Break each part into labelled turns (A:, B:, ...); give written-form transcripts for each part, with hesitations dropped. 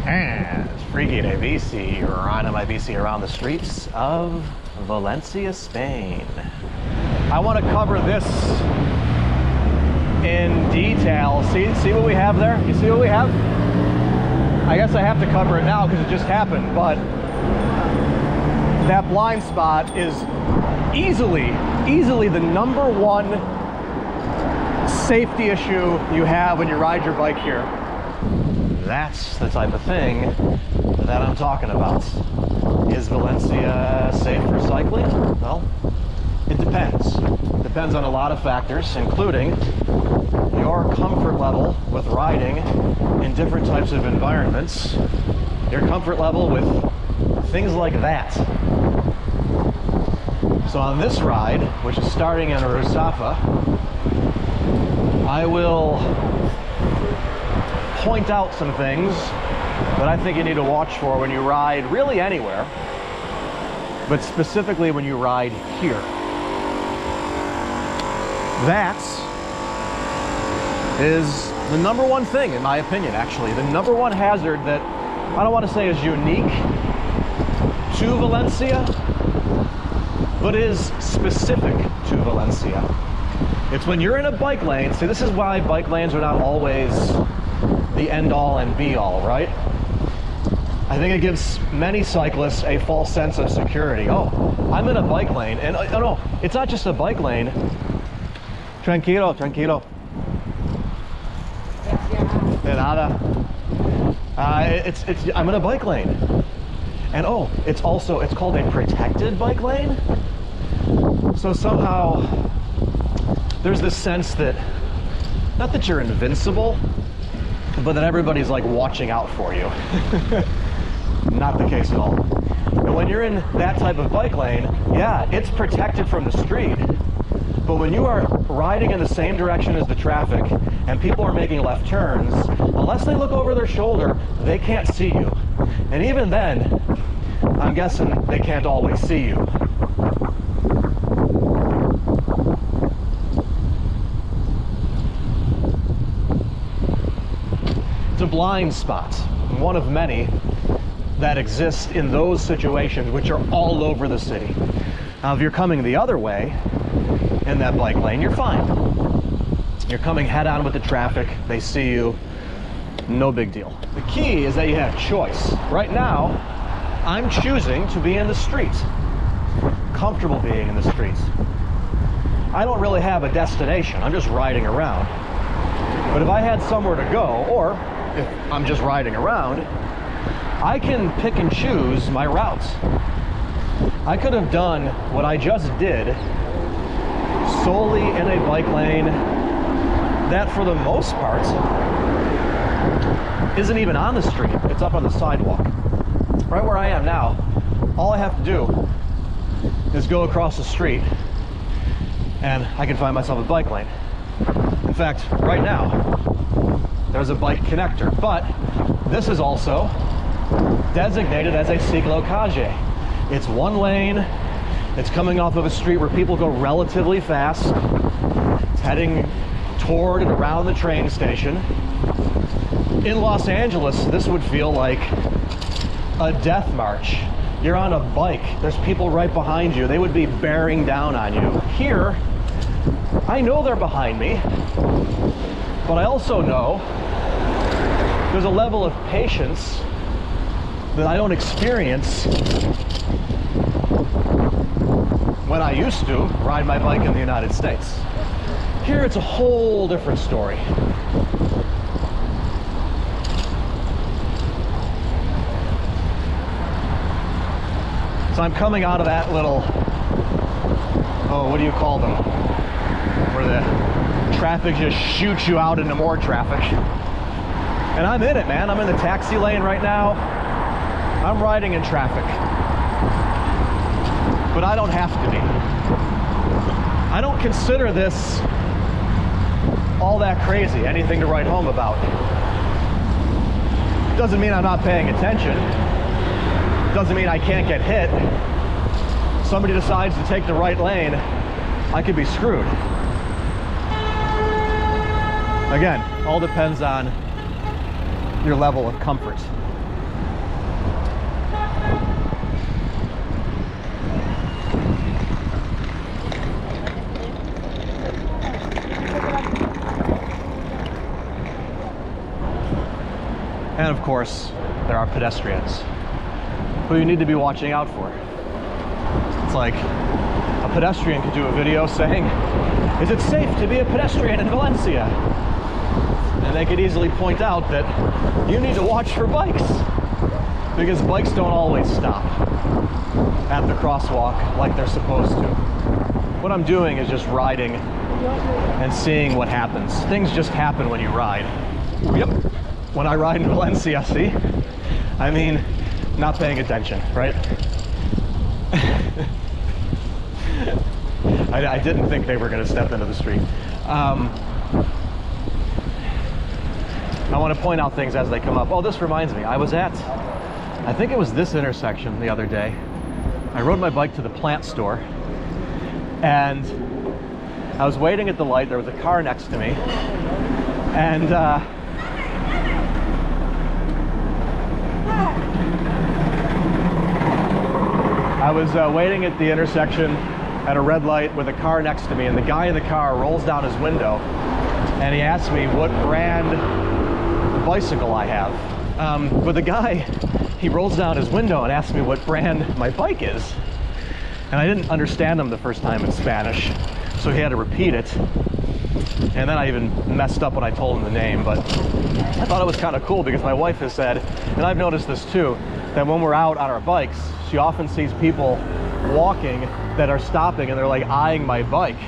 A: And Friki de Bici, riding my bici around the streets of Valencia, Spain. I want to cover this in detail. See what we have there? You see what we have? I guess I have to cover it now because it just happened, but that blind spot is easily the number one safety issue you have when you ride your bike here. That's the type of thing that I'm talking about. Is Valencia safe for cycling? Well, it depends. It depends on a lot of factors, including your comfort level with riding in different types of environments, your comfort level with things like that. So on this ride, which is starting in Ruzafa, I will point out some things that I think you need to watch for when you ride really anywhere, but specifically when you ride here. That is the number one thing, in my opinion, actually. The number one hazard that I don't want to say is unique to Valencia, but is specific to Valencia. It's when you're in a bike lane. See, this is why bike lanes are not always the end-all and be-all, right? I think it gives many cyclists a false sense of security. Oh, I'm in a bike lane, and no, it's not just a bike lane. Tranquilo, tranquilo. De nada. I'm in a bike lane, and oh, it's called a protected bike lane. So somehow there's this sense that, not that you're invincible, but that everybody's like watching out for you. Not the case at all. And when you're in that type of bike lane, yeah, it's protected from the street. But when you are riding in the same direction as the traffic and people are making left turns, unless they look over their shoulder, they can't see you. And even then, I'm guessing they can't always see you. It's a blind spot, one of many that exist in those situations, which are all over the city. Now, if you're coming the other way in that bike lane, you're fine. You're coming head on with the traffic, they see you, no big deal. The key is that you have choice. Right now, I'm choosing to be in the street, comfortable being in the streets. I don't really have a destination, I'm just riding around. But if I had somewhere to go, or if I'm just riding around, I can pick and choose my routes. I could have done what I just did solely in a bike lane that, for the most part, isn't even on the street. It's up on the sidewalk. Right where I am now, all I have to do is go across the street and I can find myself a bike lane. In fact, right now, there's a bike connector, but this is also designated as a ciclocage. It's one lane, it's coming off of a street where people go relatively fast. It's heading toward and around the train station. In Los Angeles, this would feel like a death march. You're on a bike, there's people right behind you, they would be bearing down on you. Here, I know they're behind me, but I also know there's a level of patience that I don't experience when I used to ride my bike in the United States. Here it's a whole different story. So I'm coming out of that little, oh, what do you call them? Where the traffic just shoots you out into more traffic. And I'm in it, man. I'm in the taxi lane right now. I'm riding in traffic. But I don't have to be. I don't consider this all that crazy, anything to write home about. Doesn't mean I'm not paying attention. Doesn't mean I can't get hit. Somebody decides to take the right lane, I could be screwed. Again, all depends on your level of comfort. And of course, there are pedestrians who you need to be watching out for. It's like a pedestrian could do a video saying, "Is it safe to be a pedestrian in Valencia?" And they could easily point out that you need to watch for bikes, because bikes don't always stop at the crosswalk like they're supposed to. What I'm doing is just riding and seeing what happens. Things just happen when you ride. Yep, when I ride in Valencia, see? I mean, not paying attention, right? I didn't think they were going to step into the street. I want to point out things as they come up. Oh, this reminds me. I was at, I think it was this intersection the other day. I rode my bike to the plant store, and I was waiting at the light. There was a car next to me, and I was waiting at the intersection at a red light with a car next to me, and the guy in the car rolls down his window and he asked me what brand bicycle I have. But the guy, he rolls down his window and asks me what brand my bike is. And I didn't understand him the first time in Spanish, so he had to repeat it. And then I even messed up when I told him the name, but I thought it was kind of cool because my wife has said, and I've noticed this too, that when we're out on our bikes, she often sees people walking that are stopping and they're like eyeing my bike.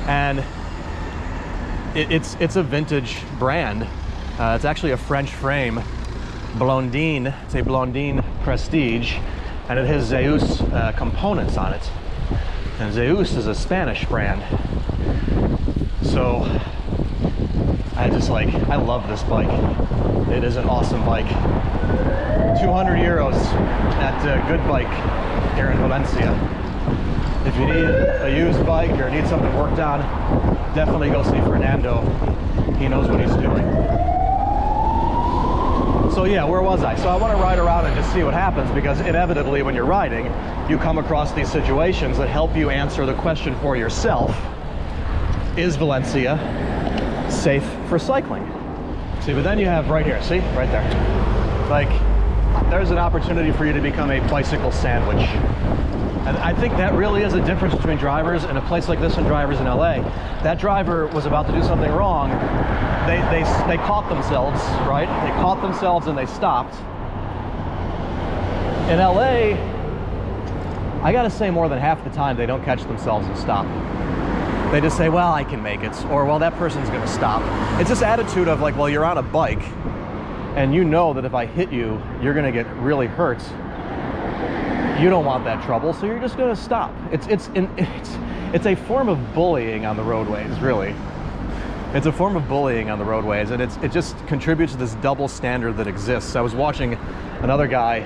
A: And it's a vintage brand. It's actually a French frame, Blondine. It's a Blondine Prestige, and it has Zeus components on it. And Zeus is a Spanish brand. So I love this bike. It is an awesome bike. 200 euros at Good Bike here in Valencia. If you need a used bike or need something worked on, definitely go see Fernando. He knows what he's doing. So yeah, where was I? So I want to ride around and just see what happens, because inevitably when you're riding, you come across these situations that help you answer the question for yourself. Is Valencia safe for cycling? See, but then you have right here, see, right there. Like, there's an opportunity for you to become a bicycle sandwich. And I think that really is a difference between drivers in a place like this and drivers in LA. That driver was about to do something wrong. They caught themselves, right? They caught themselves and they stopped. In LA, I gotta say more than half the time they don't catch themselves and stop. They just say, well, I can make it, or well, that person's gonna stop. It's this attitude of like, well, you're on a bike and you know that if I hit you, you're gonna get really hurt. You don't want that trouble, so you're just gonna stop. It's a form of bullying on the roadways, really. It's a form of bullying on the roadways, and it just contributes to this double standard that exists. I was watching another guy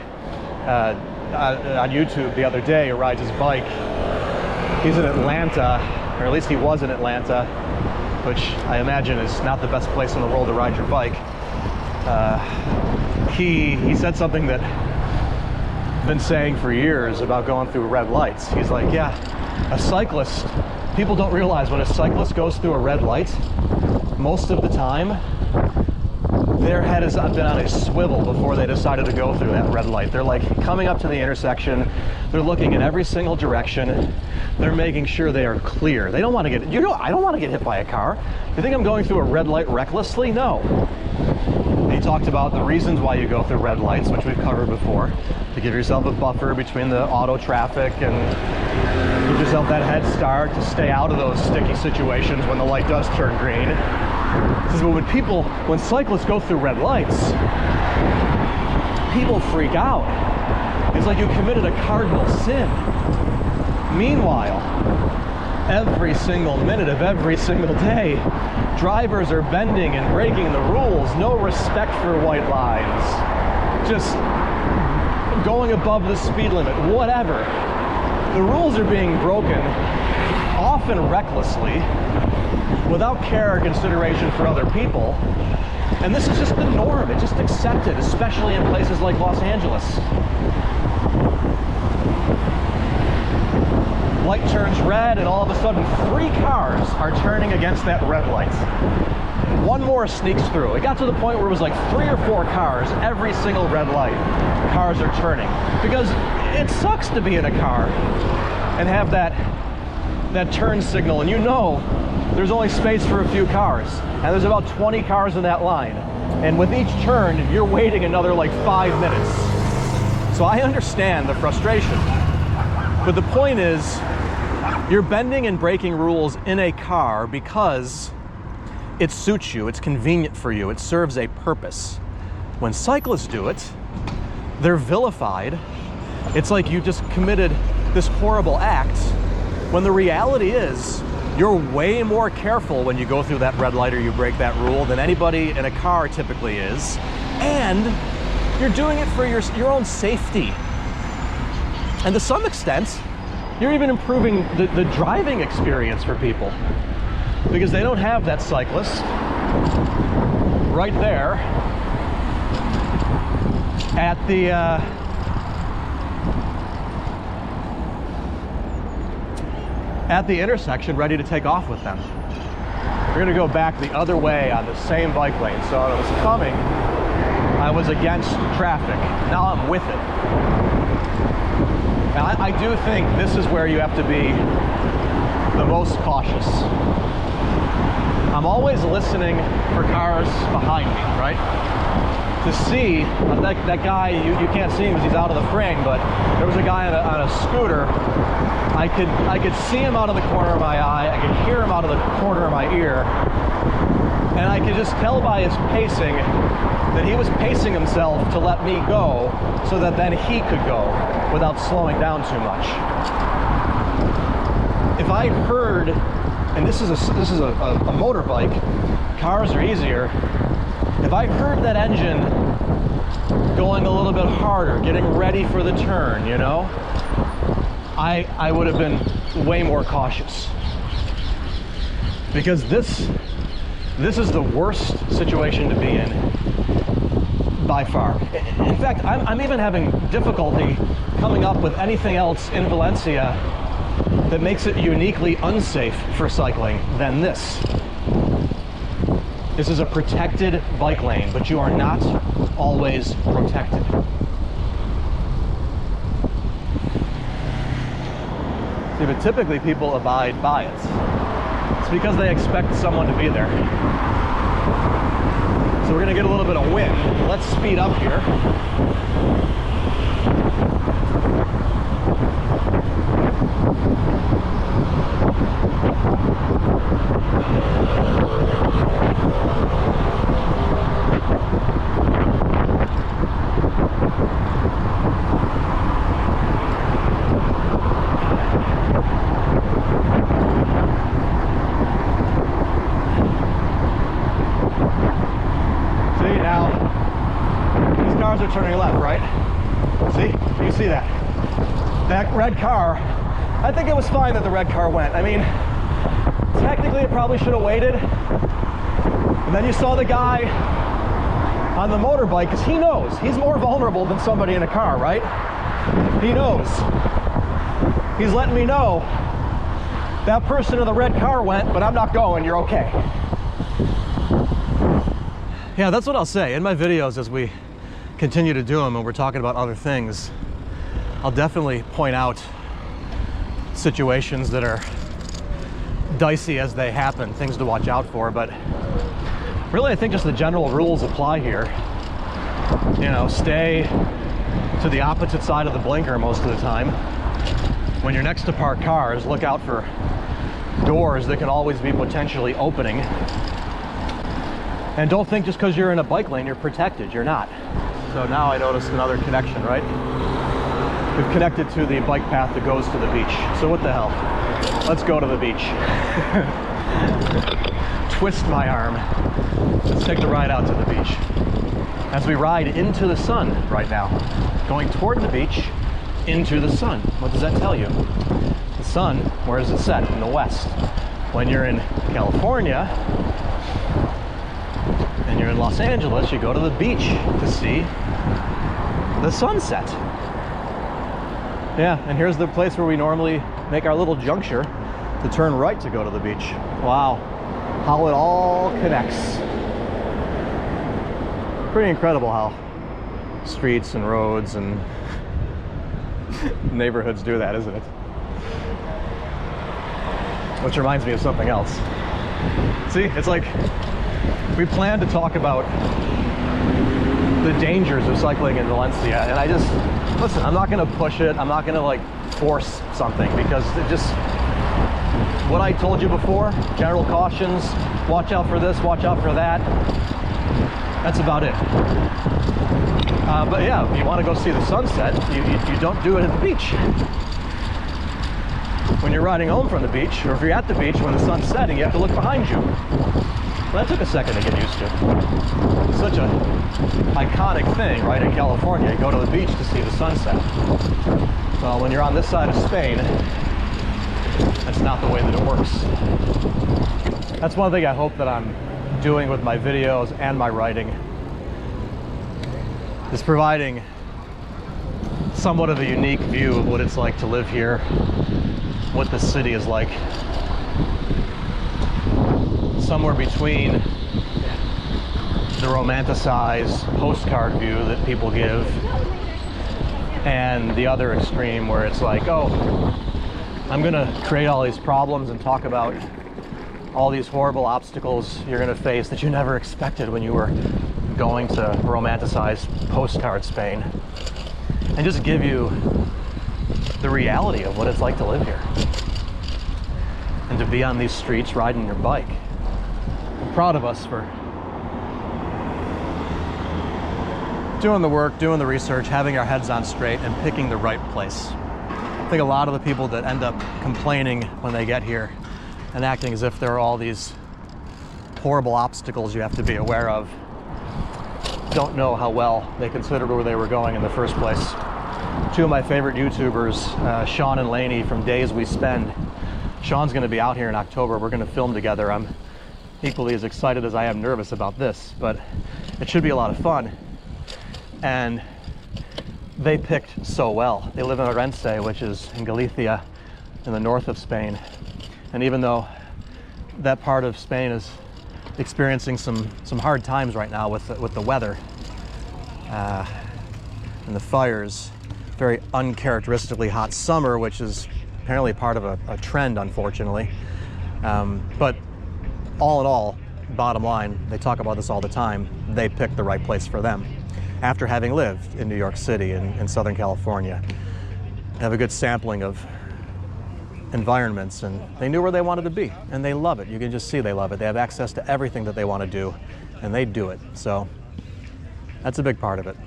A: on YouTube the other day who rides his bike. He's in Atlanta, or at least he was in Atlanta, which I imagine is not the best place in the world to ride your bike. He said something that I've been saying for years about going through red lights. He's like, yeah, a cyclist, people don't realize when a cyclist goes through a red light, most of the time, their head has been on a swivel before they decided to go through that red light. They're like coming up to the intersection, they're looking in every single direction, they're making sure they are clear. They don't want to get, I don't want to get hit by a car. You think I'm going through a red light recklessly? No. He talked about the reasons why you go through red lights, which we've covered before, to give yourself a buffer between the auto traffic and give yourself that head start to stay out of those sticky situations when the light does turn green. He says, well, when cyclists go through red lights, people freak out. It's like you committed a cardinal sin. Meanwhile, every single minute of every single day, drivers are bending and breaking the rules. No respect for white lines. Just going above the speed limit, whatever. The rules are being broken, often recklessly, without care or consideration for other people. And this is just the norm. It's just accepted, especially in places like Los Angeles. Light turns red, and all of a sudden 3 cars are turning against that red light. one more sneaks through. It got to the point where it was like 3 or 4 cars, every single red light, cars are turning. Because it sucks to be in a car and have that turn signal, and you know there's only space for a few cars, and there's about 20 cars in that line. And with each turn, you're waiting another like 5 minutes. So I understand the frustration. But the point is, you're bending and breaking rules in a car because it suits you, it's convenient for you, it serves a purpose. When cyclists do it, they're vilified. It's like you just committed this horrible act, when the reality is you're way more careful when you go through that red light or you break that rule than anybody in a car typically is. And you're doing it for your own safety. And to some extent, you're even improving the driving experience for people, because they don't have that cyclist right there at the intersection ready to take off with them. We're gonna go back the other way on the same bike lane. So when I was coming, I was against traffic. Now I'm with it. Now, I do think this is where you have to be the most cautious. I'm always listening for cars behind me, right? To see that guy, you can't see him because he's out of the frame, but there was a guy on a scooter. I could see him out of the corner of my eye, I could hear him out of the corner of my ear, and I could just tell by his pacing that he was pacing himself to let me go so that then he could go without slowing down too much. If I heard, and this is a motorbike, cars are easier, if I heard that engine going a little bit harder, getting ready for the turn, you know, I would have been way more cautious. Because this is the worst situation to be in, by far. In fact, I'm even having difficulty coming up with anything else in Valencia that makes it uniquely unsafe for cycling than this. This is a protected bike lane, but you are not always protected. See, but typically people abide by it. It's because they expect someone to be there. So we're gonna get a little bit of wind. Let's speed up here. Are turning left, right? See? You see that? That red car, I think it was fine that the red car went. I mean, technically it probably should have waited. And then you saw the guy on the motorbike, because he knows he's more vulnerable than somebody in a car, right? He knows. He's letting me know that person in the red car went, but I'm not going, you're okay. Yeah, that's what I'll say in my videos as we continue to do them and we're talking about other things. I'll definitely point out situations that are dicey as they happen, things to watch out for, but really I think just the general rules apply here. You know, stay to the opposite side of the blinker most of the time. When you're next to parked cars, look out for doors that can always be potentially opening. And don't think just because you're in a bike lane you're protected. You're not. So now I noticed another connection, right? We've connected to the bike path that goes to the beach. So what the hell? Let's go to the beach. Twist my arm. Let's take the ride out to the beach. As we ride into the sun right now, going toward the beach, into the sun. What does that tell you? The sun, where does it set? In the west. When you're in California, and you're in Los Angeles, you go to the beach to see the sunset. Yeah, and here's the place where we normally make our little juncture to turn right to go to the beach. Wow. how it all connects. Pretty incredible how streets and roads and neighborhoods do that, isn't it? Which reminds me of something else. See, it's like we planned to talk about the dangers of cycling in Valencia, and I just, listen, I'm not gonna push it, I'm not gonna like force something, because it just, what I told you before, general cautions, watch out for this, watch out for that, that's about it. But yeah, if you want to go see the sunset, you don't do it at the beach. When you're riding home from the beach, or if you're at the beach when the sun's setting, you have to look behind you. Well, that took a second to get used to. It's such an iconic thing, right, in California. You go to the beach to see the sunset. Well, when you're on this side of Spain, that's not the way that it works. That's one thing I hope that I'm doing with my videos and my writing, is providing somewhat of a unique view of what it's like to live here, what the city is like. Somewhere between the romanticized postcard view that people give and the other extreme where it's like, oh, I'm gonna create all these problems and talk about all these horrible obstacles you're gonna face that you never expected when you were going to romanticized postcard Spain, and just give you the reality of what it's like to live here and to be on these streets riding your bike. I'm proud of us for doing the work, doing the research, having our heads on straight, and picking the right place. I think a lot of the people that end up complaining when they get here and acting as if there are all these horrible obstacles you have to be aware of don't know how well they considered where they were going in the first place. Two of my favorite YouTubers, Sean and Laney from Days We Spend. Sean's going to be out here in October. We're going to film together. I'm equally as excited as I am nervous about this, but it should be a lot of fun. And they picked so well. They live in Orense, which is in Galicia, in the north of Spain. And even though that part of Spain is experiencing some hard times right now with the weather and the fires, very uncharacteristically hot summer, which is apparently part of a trend, unfortunately. But all in all, bottom line, they talk about this all the time, they picked the right place for them after having lived in New York City and in Southern California. They have a good sampling of environments, and they knew where they wanted to be, and they love it. You can just see they love it. They have access to everything that they want to do, and they do it. So that's a big part of it.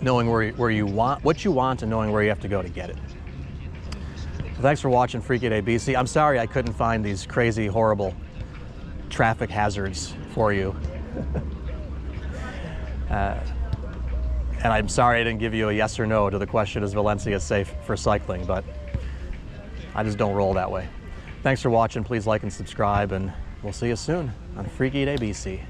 A: Knowing where you want, what you want, and knowing where you have to go to get it. So thanks for watching Friki de Bici. I'm sorry I couldn't find these crazy, horrible traffic hazards for you. And I'm sorry I didn't give you a yes or no to the question, is Valencia safe for cycling? But I just don't roll that way. Thanks for watching. Please like and subscribe, and we'll see you soon on Friki de Bici.